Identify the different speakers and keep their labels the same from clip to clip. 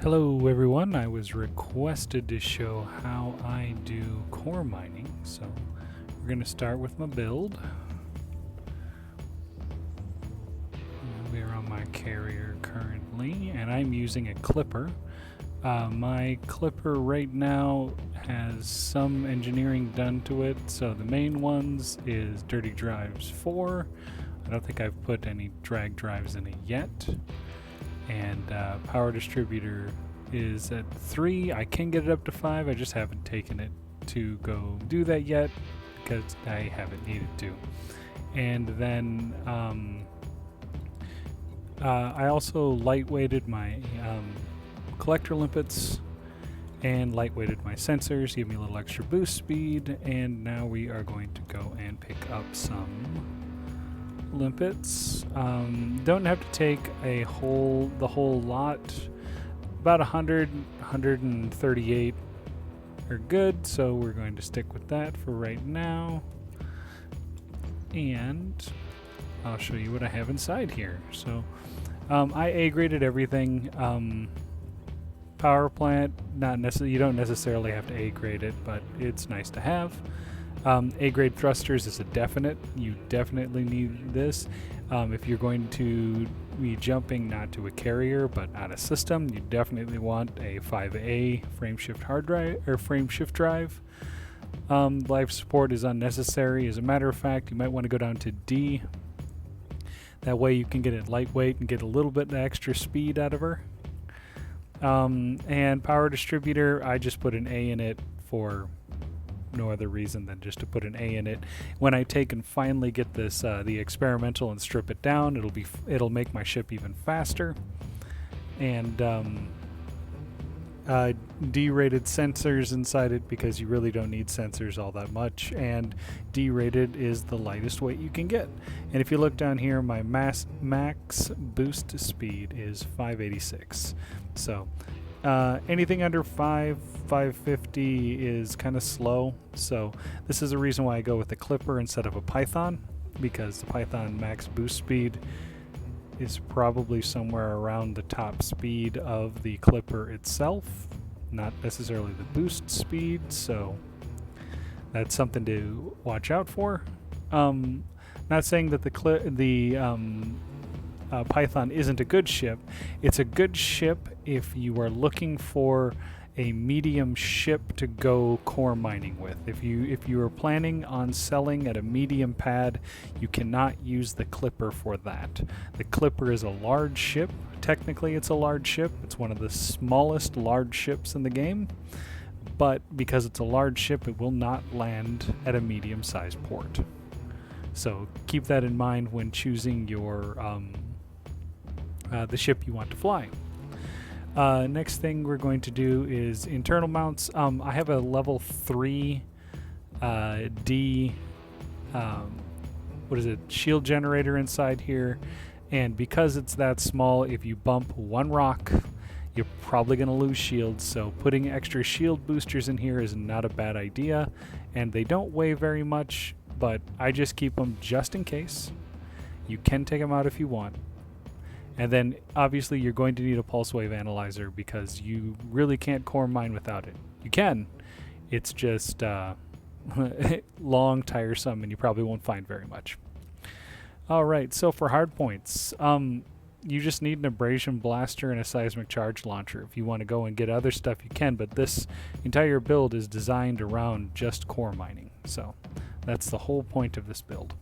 Speaker 1: Hello everyone, I was requested to show how I do core mining, so we're going to start with my build. We are on my carrier currently, and I'm using a clipper. My clipper right now has some engineering done to it, so the main ones is Dirty Drives 4. I don't think I've put any drag drives in it yet. And power distributor is at 3. I can get it up to 5. I just haven't taken it to go do that yet because I haven't needed to. And then I also lightweighted my collector limpets and lightweighted my sensors, give me a little extra boost speed. And now we are going to go and pick up some limpets. Don't have to take the whole lot. About 138 are good, so we're going to stick with that for right now. And I'll show you what I have inside here. So I A-graded everything. Power plant, not necessarily. You don't necessarily have to A-grade it, but it's nice to have. A-grade thrusters is a definite. You definitely need this. If you're going to be jumping not to a carrier but out of system, you definitely want a 5A frame shift hard drive or frame shift drive. Life support is unnecessary. As a matter of fact, you might want to go down to D. That way you can get it lightweight and get a little bit extra speed out of her. And power distributor, I just put an A in it for no other reason than just to put an A in it. When I take and finally get this the experimental and strip it down, it'll make my ship even faster. And D-rated sensors inside it because you really don't need sensors all that much, and D-rated is the lightest weight you can get. And if you look down here, my max boost speed is 586. So anything under 550 is kind of slow, so this is the reason why I go with the clipper instead of a Python, because the Python max boost speed is probably somewhere around the top speed of the clipper itself, not necessarily the boost speed, so that's something to watch out for. Not saying that the Python isn't a good ship. It's a good ship if you are looking for a medium ship to go core mining with. If you are planning on selling at a medium pad, you cannot use the clipper for that. The clipper is a large ship. Technically it's a large ship. It's one of the smallest large ships in the game, but because it's a large ship, it will not land at a medium-sized port. So keep that in mind when choosing your the ship you want to fly. Next thing we're going to do is internal mounts. I have a level 3 D shield generator inside here, and because it's that small, if you bump one rock, you're probably going to lose shields, so putting extra shield boosters in here is not a bad idea, and they don't weigh very much, but I just keep them just in case. You can take them out if you want. And then obviously you're going to need a pulse wave analyzer because you really can't core mine without it. You can, it's just long, tiresome, and you probably won't find very much. Alright, so for hard points, you just need an abrasion blaster and a seismic charge launcher. If you want to go and get other stuff, you can, but this entire build is designed around just core mining. So that's the whole point of this build.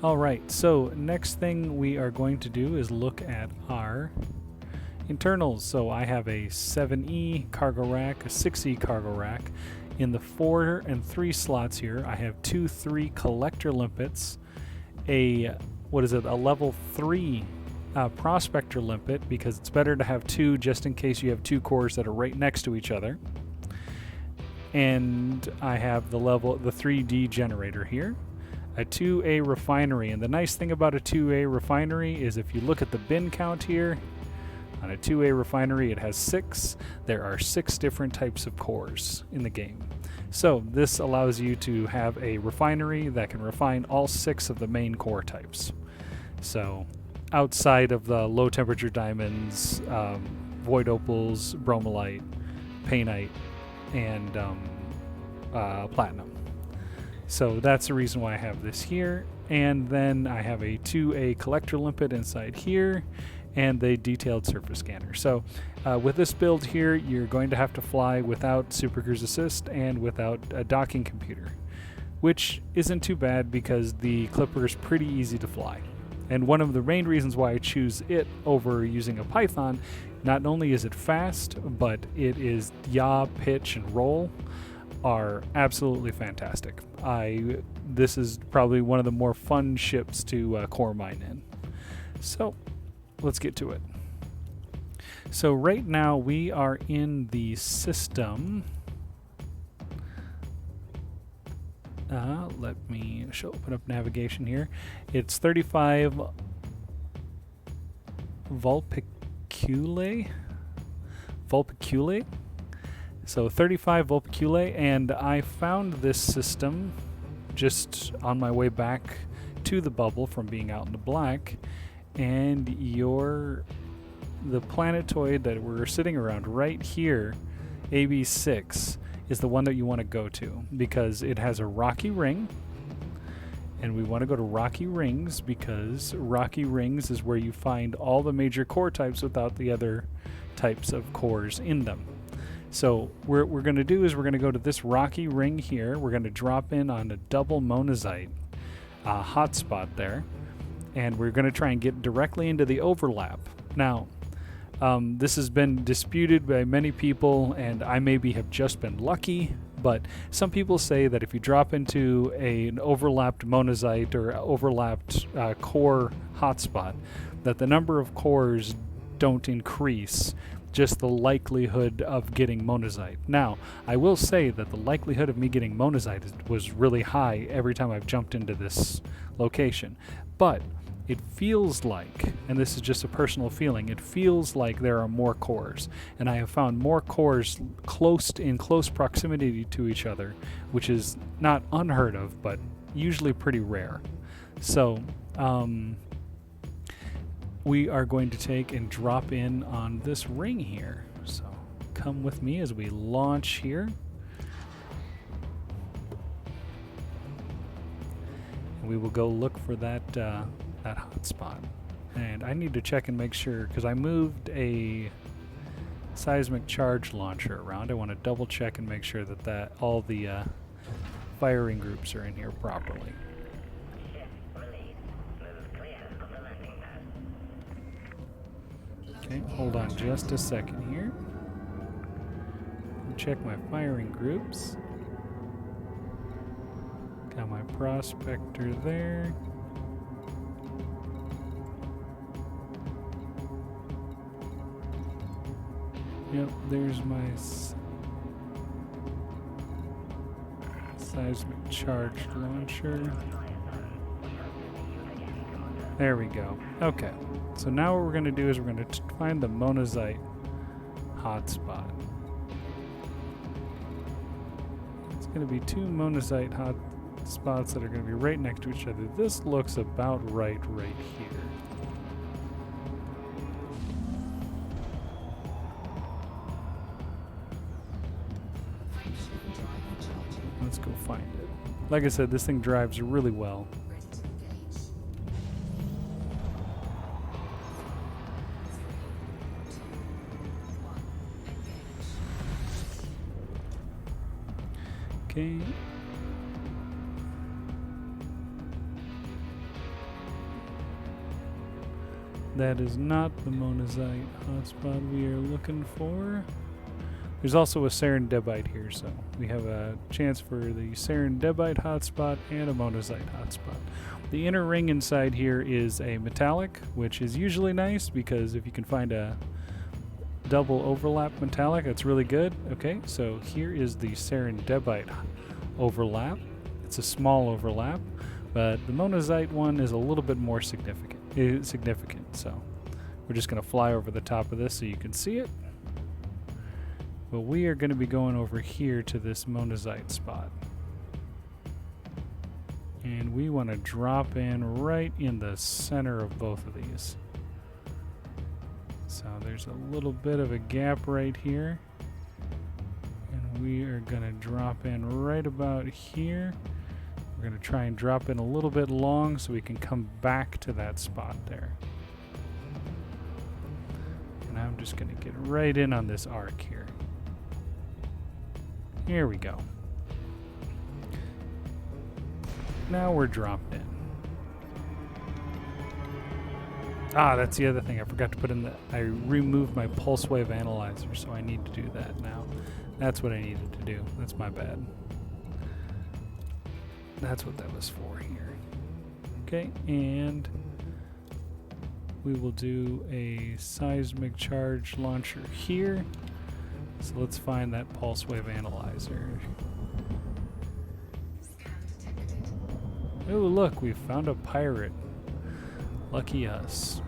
Speaker 1: Alright, so next thing we are going to do is look at our internals. So I have a 7E cargo rack, a 6E cargo rack. In the 4 and 3 slots here, I have 2 3 collector limpets, a level 3 prospector limpet, because it's better to have 2 just in case you have 2 cores that are right next to each other. And I have the 3D generator here. A 2A refinery, and the nice thing about a 2A refinery is if you look at the bin count here, on a 2A refinery it has 6. There are 6 different types of cores in the game. So this allows you to have a refinery that can refine all 6 of the main core types. So outside of the low temperature diamonds, void opals, bromelite, painite, and platinum. So that's the reason why I have this here. And then I have a 2A collector limpet inside here, and the detailed surface scanner. So with this build here, you're going to have to fly without Super Cruise Assist and without a docking computer, which isn't too bad because the Clipper is pretty easy to fly. And one of the main reasons why I choose it over using a Python, not only is it fast, but it is yaw, pitch, and roll are absolutely fantastic. This is probably one of the more fun ships to core mine in. So let's get to it. So right now we are in the system. Let me open up navigation here. It's 35 Vulpiculae. So 35 Vulpiculae, and I found this system just on my way back to the bubble from being out in the black, and the planetoid that we're sitting around right here, AB6, is the one that you want to go to because it has a rocky ring, and we want to go to rocky rings because rocky rings is where you find all the major core types without the other types of cores in them. So what we're going to do is we're going to go to this rocky ring here. We're going to drop in on a double monazite hotspot there, and we're going to try and get directly into the overlap. Now, this has been disputed by many people, and I maybe have just been lucky, but some people say that if you drop into an overlapped monazite or overlapped core hotspot, that the number of cores don't increase, just the likelihood of getting monazite. Now, I will say that the likelihood of me getting monazite was really high every time I've jumped into this location, but it feels like, and this is just a personal feeling, it feels like there are more cores, and I have found more cores in close proximity to each other, which is not unheard of, but usually pretty rare. So we are going to take and drop in on this ring here. So come with me as we launch here. And we will go look for that hot spot. And I need to check and make sure, because I moved a seismic charge launcher around. I want to double check and make sure that all the firing groups are in here properly. Okay, hold on just a second here. Check my firing groups. Got my prospector there. Yep, there's my seismic charge launcher. There we go. Okay, so now what we're going to do is we're going to find the monazite hotspot. It's going to be two monazite hotspots that are going to be right next to each other. This looks about right here. Let's go find it. Like I said, this thing drives really well. Okay. That is not the monazite hotspot we are looking for. There's also a serendibite here, so we have a chance for the serendibite hotspot and a monazite hotspot. The inner ring inside here is a metallic, which is usually nice because if you can find a double overlap metallic, that's really good. Okay, so here is the serendibite overlap. It's a small overlap, but the monazite one is a little bit more significant. So we're just going to fly over the top of this so you can see it. But we are going to be going over here to this monazite spot. And we want to drop in right in the center of both of these. So there's a little bit of a gap right here. And we are going to drop in right about here. We're going to try and drop in a little bit long so we can come back to that spot there. And I'm just going to get right in on this arc here. Here we go. Now we're dropped in. Ah, that's the other thing. I forgot to put in the... I removed my pulse wave analyzer, so I need to do that now. That's what I needed to do. That's my bad. That's what that was for here. Okay, and we will do a seismic charge launcher here. So let's find that pulse wave analyzer. Oh, look, we found a pirate. Lucky us.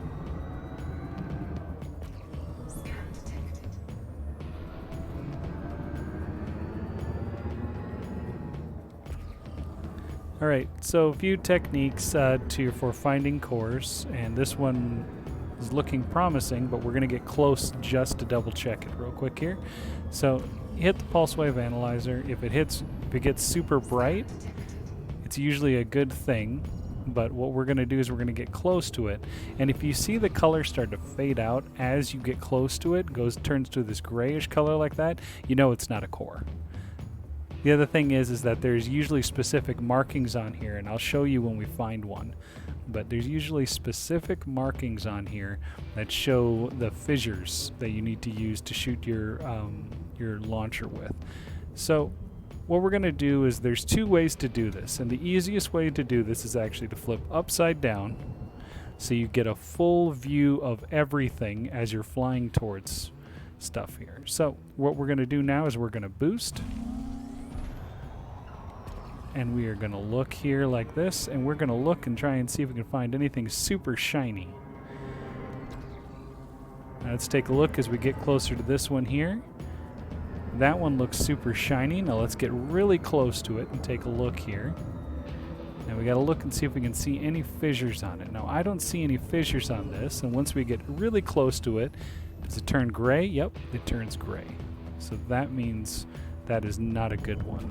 Speaker 1: Alright, so a few techniques for finding cores, and this one is looking promising, but we're going to get close just to double check it real quick here. So hit the pulse wave analyzer. If it gets super bright, it's usually a good thing, but what we're going to do is we're going to get close to it, and if you see the color start to fade out as you get close to it, turns to this grayish color like that, you know it's not a core. The other thing is that there's usually specific markings on here, and I'll show you when we find one. But there's usually specific markings on here that show the fissures that you need to use to shoot your launcher with. So what we're going to do is there's two ways to do this, and the easiest way to do this is actually to flip upside down so you get a full view of everything as you're flying towards stuff here. So what we're going to do now is we're going to boost. And we are going to look here like this, and we're going to look and try and see if we can find anything super shiny. Now let's take a look as we get closer to this one here. That one looks super shiny. Now let's get really close to it and take a look here. Now we got to look and see if we can see any fissures on it. Now I don't see any fissures on this, and once we get really close to it, does it turn gray? Yep, it turns gray. So that means that is not a good one.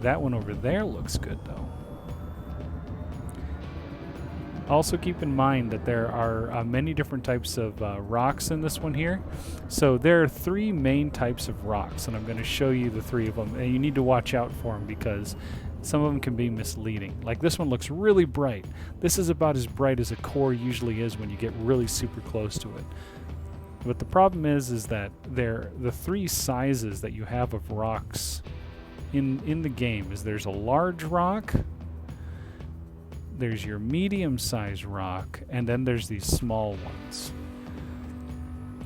Speaker 1: That one over there looks good though. Also keep in mind that there are many different types of rocks in this one here. So there are three main types of rocks, and I'm going to show you the three of them. And you need to watch out for them because some of them can be misleading. Like this one looks really bright. This is about as bright as a core usually is when you get really super close to it. But the problem is that the three sizes that you have of rocks in the game is there's a large rock, there's your medium-sized rock, and then there's these small ones.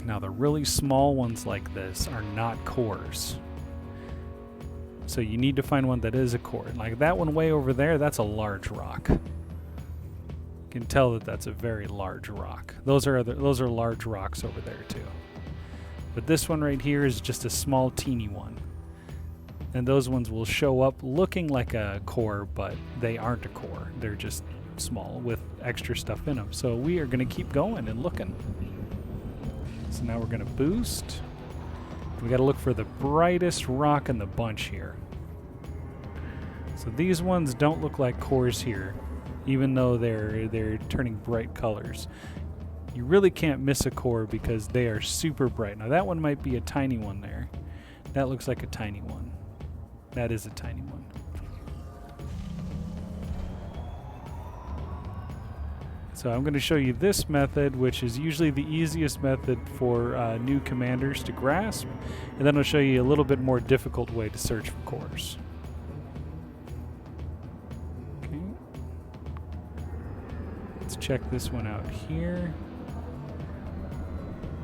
Speaker 1: Now the really small ones like this are not cores. So you need to find one that is a core. Like that one way over there, that's a large rock. You can tell that that's a very large rock. Those are large rocks over there too. But this one right here is just a small teeny one. And those ones will show up looking like a core, but they aren't a core. They're just small with extra stuff in them. So we are going to keep going and looking. So now we're going to boost. We got to look for the brightest rock in the bunch here. So these ones don't look like cores here, even though they're turning bright colors. You really can't miss a core because they are super bright. Now that one might be a tiny one there. That looks like a tiny one. That is a tiny one. So I'm going to show you this method, which is usually the easiest method for new commanders to grasp, and then I'll show you a little bit more difficult way to search for cores. Okay. Let's check this one out here.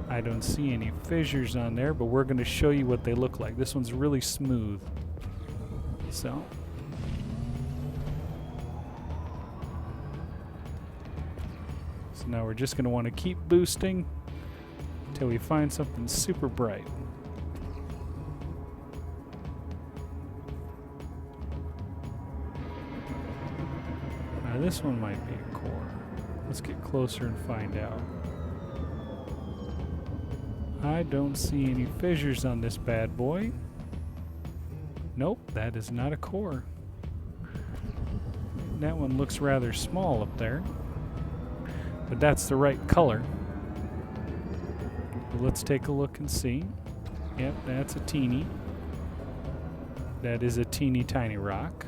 Speaker 1: I don't see any fissures on there, but we're going to show you what they look like. This one's really smooth. So now we're just going to want to keep boosting until we find something super bright. Now this one might be a core. Let's get closer and find out. I don't see any fissures on this bad boy. Nope, that is not a core. That one looks rather small up there. But that's the right color. Well, let's take a look and see. Yep, that's a teeny. That is a teeny tiny rock.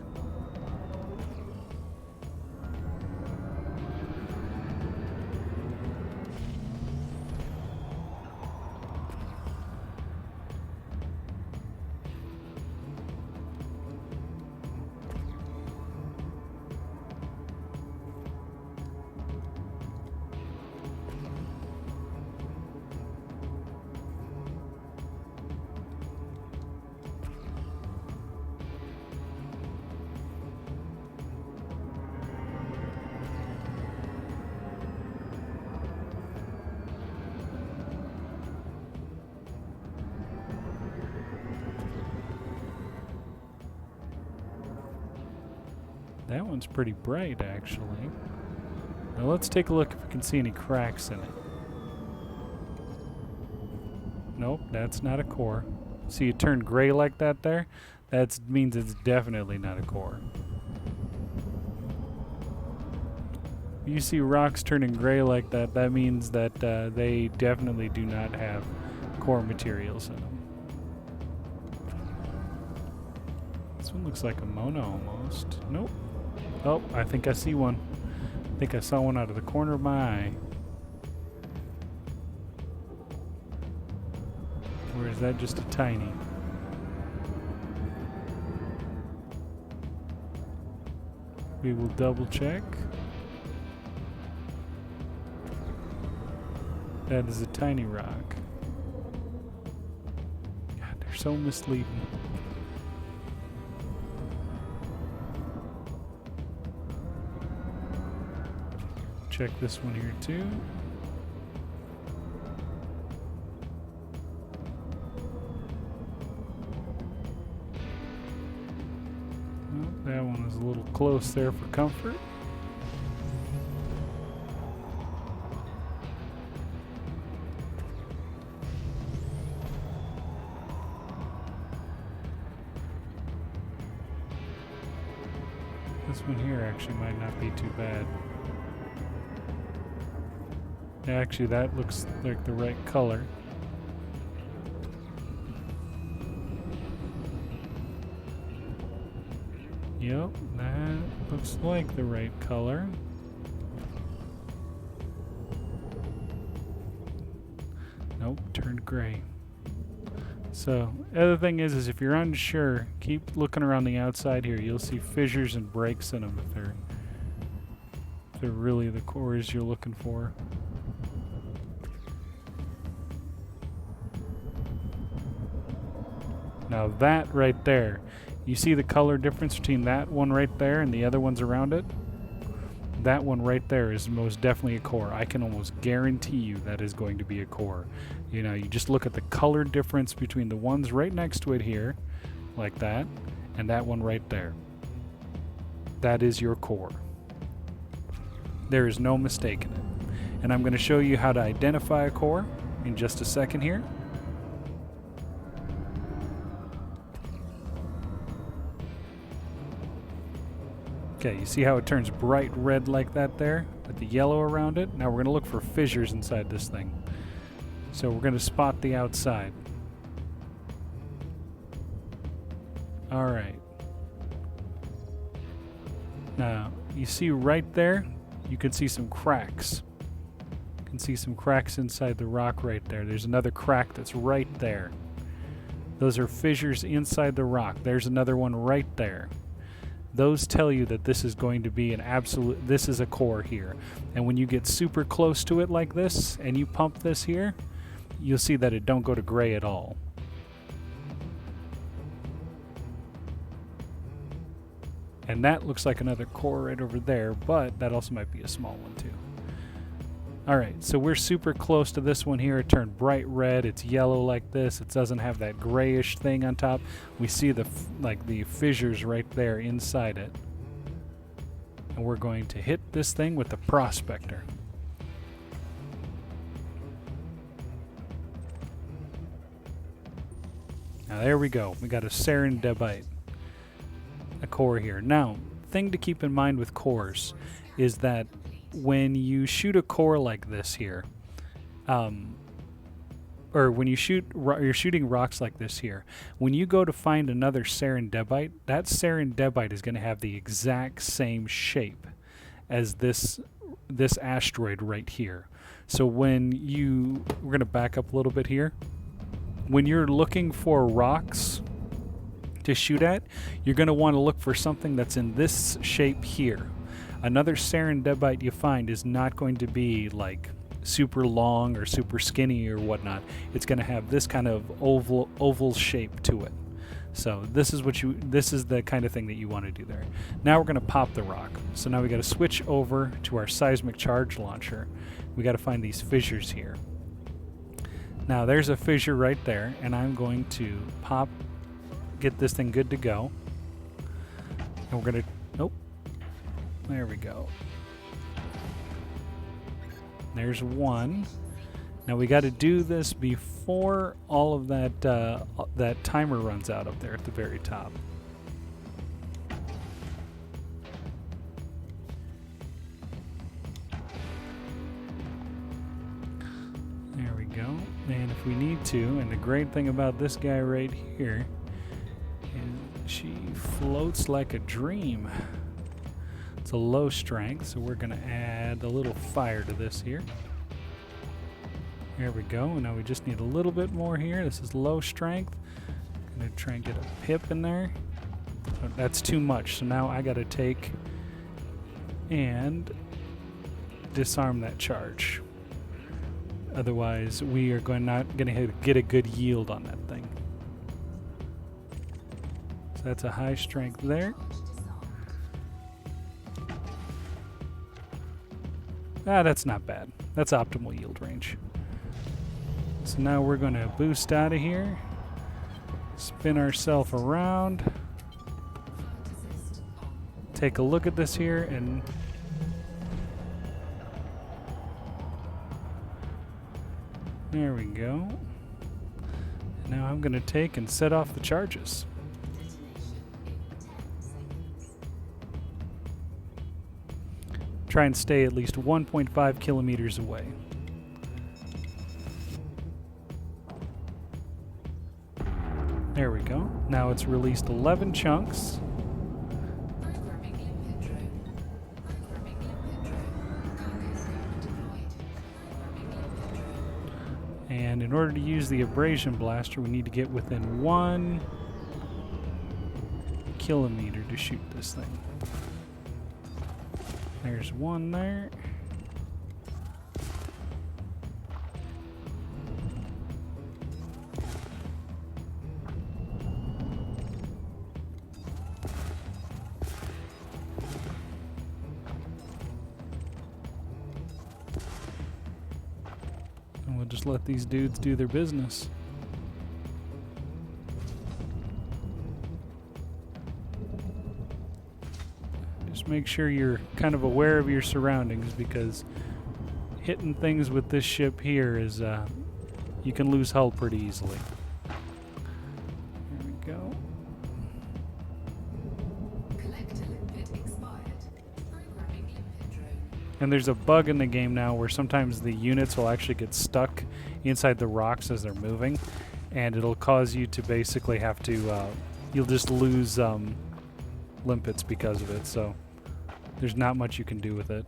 Speaker 1: That one's pretty bright, actually. Now let's take a look if we can see any cracks in it. Nope, that's not a core. See it turned gray like that there? That means it's definitely not a core. You see rocks turning gray like that, that means that they definitely do not have core materials in them. This one looks like a Mona almost. Nope. Oh, I think I see one. I think I saw one out of the corner of my eye. Or is that just a tiny? We will double check. That is a tiny rock. God, they're so misleading. Check this one here too. Well, that one is a little close there for comfort. This one here actually might not be too bad. Actually, that looks like the right color. Yep, that looks like the right color. Nope, turned gray. So, the other thing is if you're unsure, keep looking around the outside here. You'll see fissures and breaks in them if they're really the cores you're looking for. Now that right there, you see the color difference between that one right there and the other ones around it? That one right there is most definitely a core. I can almost guarantee you that is going to be a core. You know, you just look at the color difference between the ones right next to it here, like that, and that one right there. That is your core. There is no mistake in it. And I'm going to show you how to identify a core in just a second here. Okay, you see how it turns bright red like that there with the yellow around it? Now we're going to look for fissures inside this thing. So we're going to spot the outside. Alright. Now, you see right there, you can see some cracks. You can see some cracks inside the rock right there. There's another crack that's right there. Those are fissures inside the rock. There's another one right there. Those tell you that this is going to be this is a core here. And when you get super close to it like this, and you pump this here, you'll see that it don't go to gray at all. And that looks like another core right over there, but that also might be a small one too. Alright, so we're super close to this one here. It turned bright red. It's yellow like this. It doesn't have that grayish thing on top. We see the fissures right there inside it. And we're going to hit this thing with the prospector. Now there we go. We got a serendipite, a core here. Now, thing to keep in mind with cores is that when you shoot a core like this here, or when you you're shooting rocks like this here, when you go to find another serendipite, that serendipite is going to have the exact same shape as this asteroid right here. So we're going to back up a little bit here. When you're looking for rocks to shoot at, you're going to want to look for something that's in this shape here. Another serendipite you find is not going to be like super long or super skinny or whatnot. It's going to have this kind of oval shape to it. So this is the kind of thing that you want to do there. Now we're going to pop the rock. So now we got to switch over to our seismic charge launcher. We got to find these fissures here. Now there's a fissure right there, and I'm going to get this thing good to go. And we're going to, nope, there we go. There's one. Now we got to do this before all of that timer runs out up there at the very top. There we go. And if we need to, and the great thing about this guy right here is she floats like a dream. It's a low strength, so we're going to add a little fire to this here. There we go. Now we just need a little bit more here. This is low strength. I'm going to try and get a pip in there. Oh, that's too much, so now I got to take and disarm that charge. Otherwise, we are not going to get a good yield on that thing. So that's a high strength there. Ah, that's not bad. That's optimal yield range. So now we're going to boost out of here, spin ourselves around, take a look at this here, and there we go. Now I'm going to take and set off the charges. Try and stay at least 1.5 kilometers away. There we go. Now it's released 11 chunks. And in order to use the Abrasion Blaster, we need to get within 1 kilometer to shoot this thing. There's one there. And we'll just let these dudes do their business. Make sure you're kind of aware of your surroundings, because hitting things with this ship here is you can lose hull pretty easily. There we go. And there's a bug in the game now where sometimes the units will actually get stuck inside the rocks as they're moving, and it'll cause you to basically have to you'll just lose limpets because of it. So there's not much you can do with it.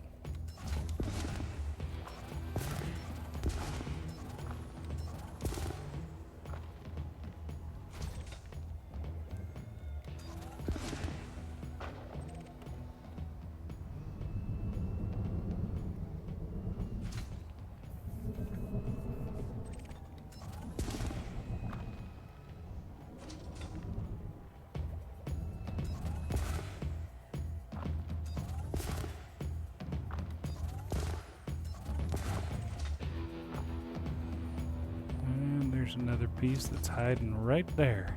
Speaker 1: There's another piece that's hiding right there.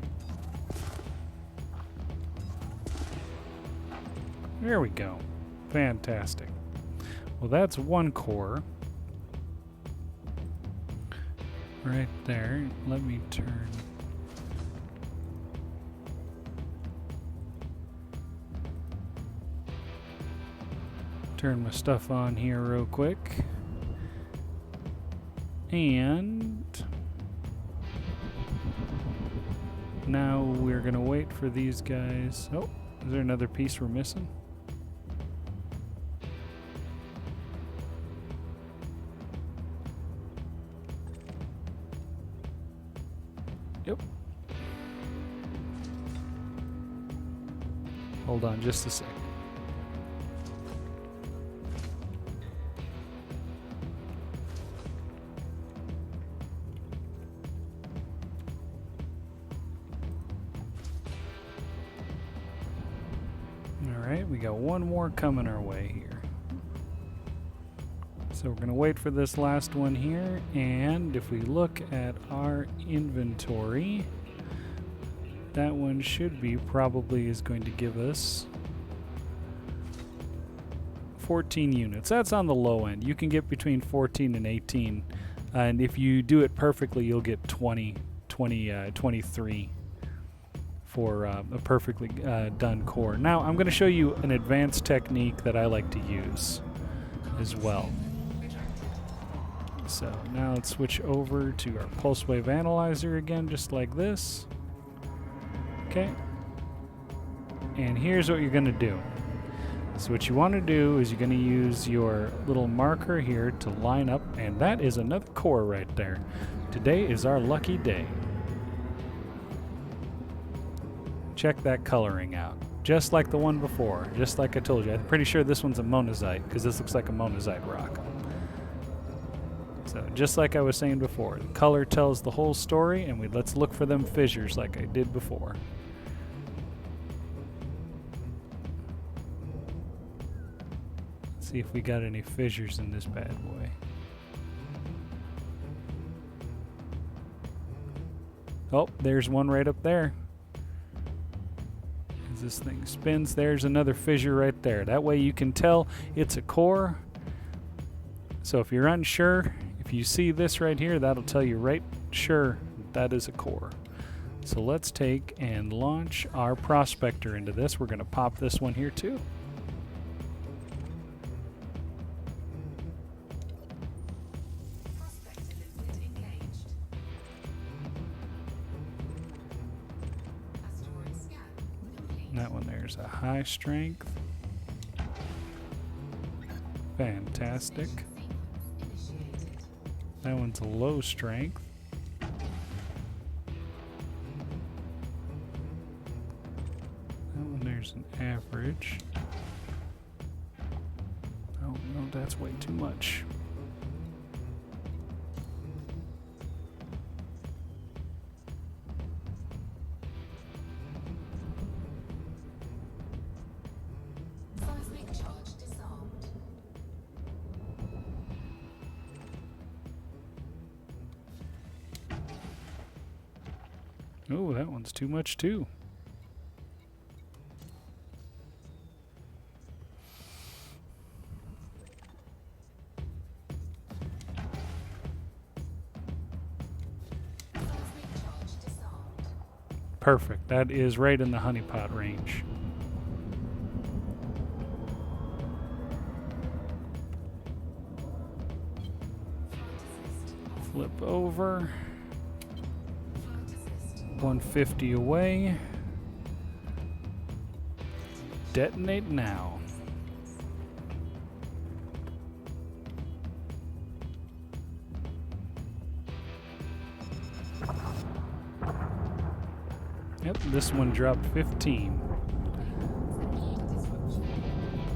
Speaker 1: There we go. Fantastic. Well, that's one core. Right there. Let me turn Turn my stuff on here real quick. And now we're gonna wait for these guys. Oh, is there another piece we're missing? Yep. Hold on just a sec. Alright, we got one more coming our way here. So we're going to wait for this last one here, and if we look at our inventory, that one should be probably is going to give us 14 units. That's on the low end. You can get between 14 and 18, and if you do it perfectly, you'll get 23 for a perfectly done core. Now I'm going to show you an advanced technique that I like to use as well. So now let's switch over to our pulse wave analyzer again, just like this. Okay. And here's what you're going to do. So what you want to do is you're going to use your little marker here to line up, and that is another core right there. Today is our lucky day. Check that coloring out. Just like the one before, just like I told you. I'm pretty sure this one's a monazite, because this looks like a monazite rock. So just like I was saying before, the color tells the whole story, and let's look for them fissures like I did before. Let's see if we got any fissures in this bad boy. Oh, there's one right up there. As this thing spins, there's another fissure right there. That way you can tell it's a core. So if you're unsure, if you see this right here, that'll tell you right sure that is a core. So let's take and launch our prospector into this. We're going to pop this one here too. That one there's a high strength. Fantastic. That one's a low strength. That one there's an average. Oh no, that's way too much. Oh, that one's too much too. Perfect. That is right in the honeypot range. Flip over. 150 away. Detonate now. Yep, this one dropped 15.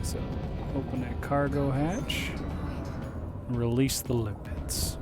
Speaker 1: So open that cargo hatch and release the lipids.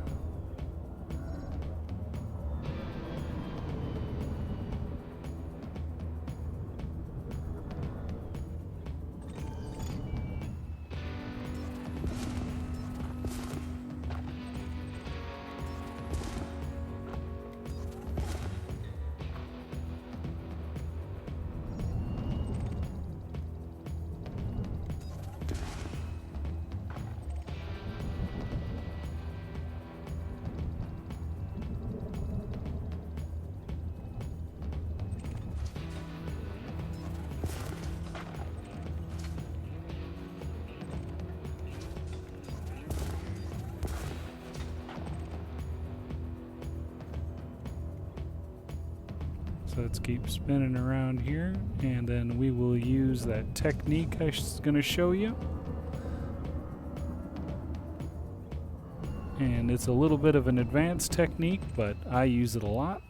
Speaker 1: So let's keep spinning around here, and then we will use that technique I was going to show you. And it's a little bit of an advanced technique, but I use it a lot.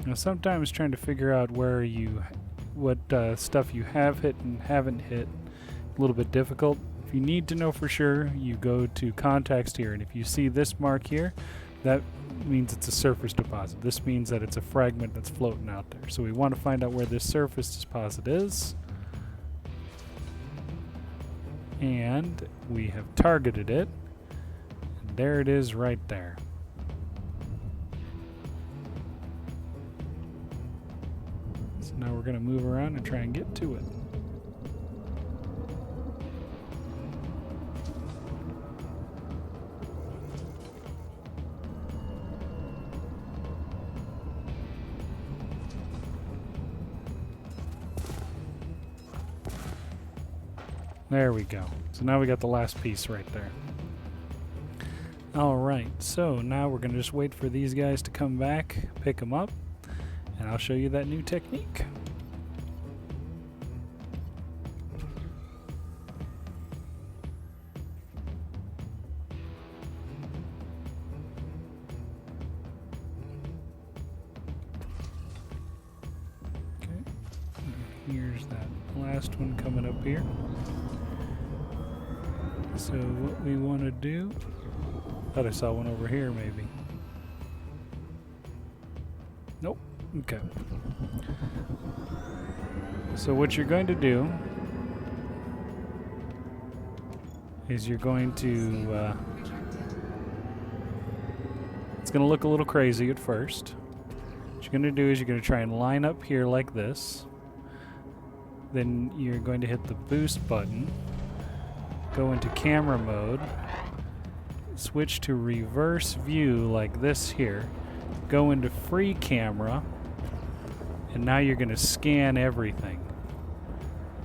Speaker 1: Now sometimes trying to figure out what stuff you have hit and haven't hit, a little bit difficult. If you need to know for sure, you go to context here, and if you see this mark here, that means it's a surface deposit. This means that it's a fragment that's floating out there. So we want to find out where this surface deposit is. And we have targeted it. And there it is right there. Now we're going to move around and try and get to it. There we go. So now we got the last piece right there. Alright, so now we're going to just wait for these guys to come back, pick them up, and I'll show you that new technique. Okay, here's that last one coming up here. So what we want to do, thought I saw one over here maybe. Nope. Okay. So what you're going to do is you're going to, it's going to look a little crazy at first. What you're going to do is you're going to try and line up here like this. Then you're going to hit the boost button, go into camera mode, switch to reverse view like this here, go into free camera, and now you're going to scan everything.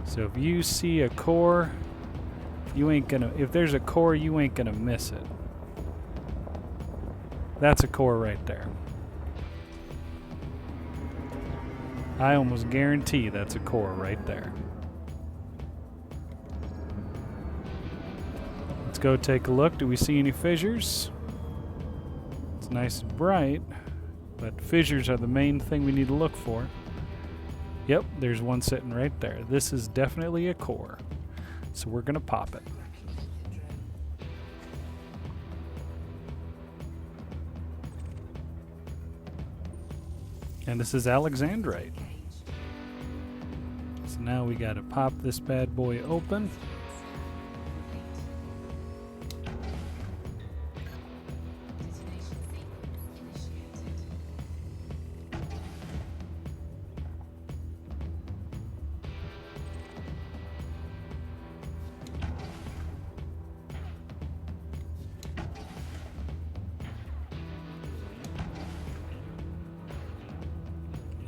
Speaker 1: So if you see a core, if there's a core, you ain't gonna miss it. That's a core right there. I almost guarantee that's a core right there. Let's go take a look. Do we see any fissures? It's nice and bright, but fissures are the main thing we need to look for. Yep, there's one sitting right there. This is definitely a core. So we're going to pop it. And this is alexandrite. So now we got to pop this bad boy open.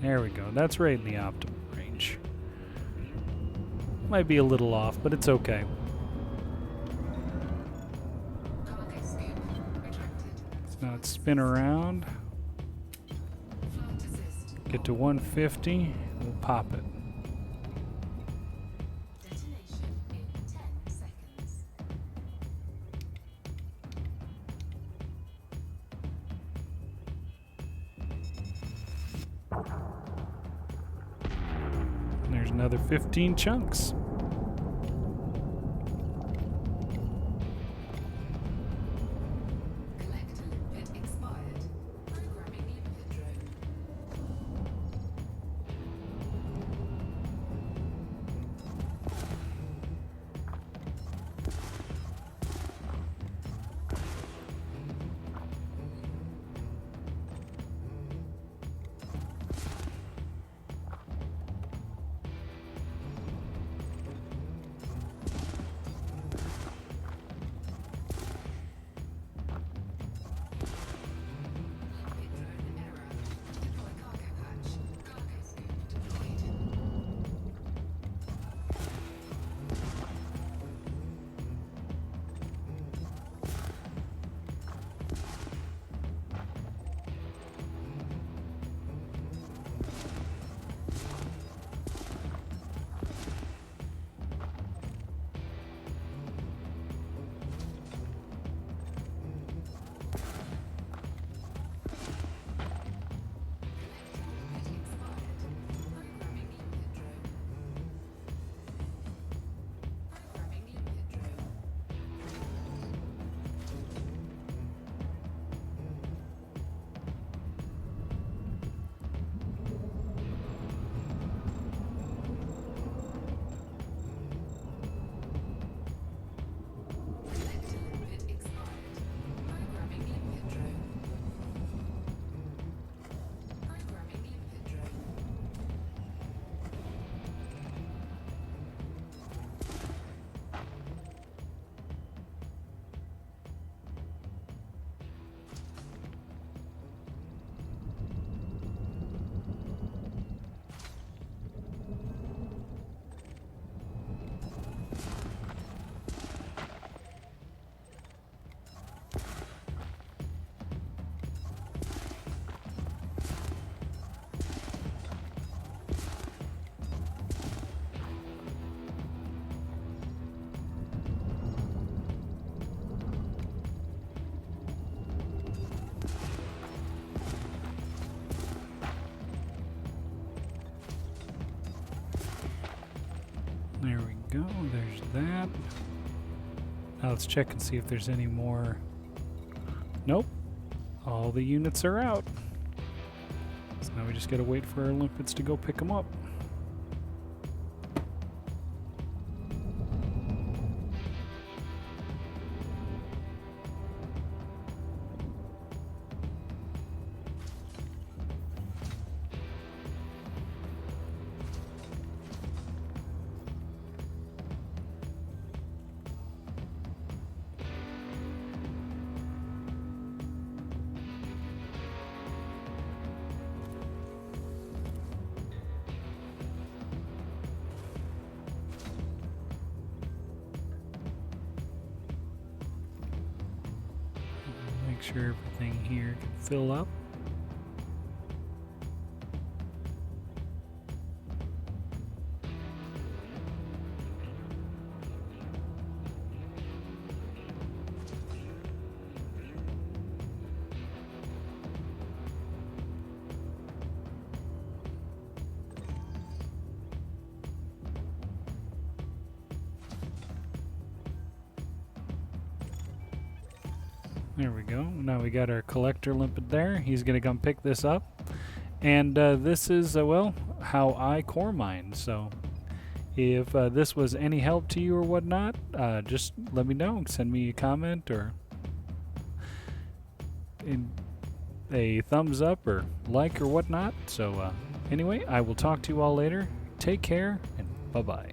Speaker 1: There we go. That's right in the optimal range. Might be a little off, but it's okay. So now let's spin around. Get to 150. We'll pop it. There's another 15 chunks. Now let's check and see if there's any more. Nope. All the units are out. So now we just gotta wait for our limpets to go pick them up. Make sure everything here can fill up. There we go. Now we got our collector limpet there. He's going to come pick this up. And this is, well, how I core mine. So if this was any help to you or whatnot, just let me know. Send me a comment or a thumbs up or like or whatnot. So anyway, I will talk to you all later. Take care and bye-bye.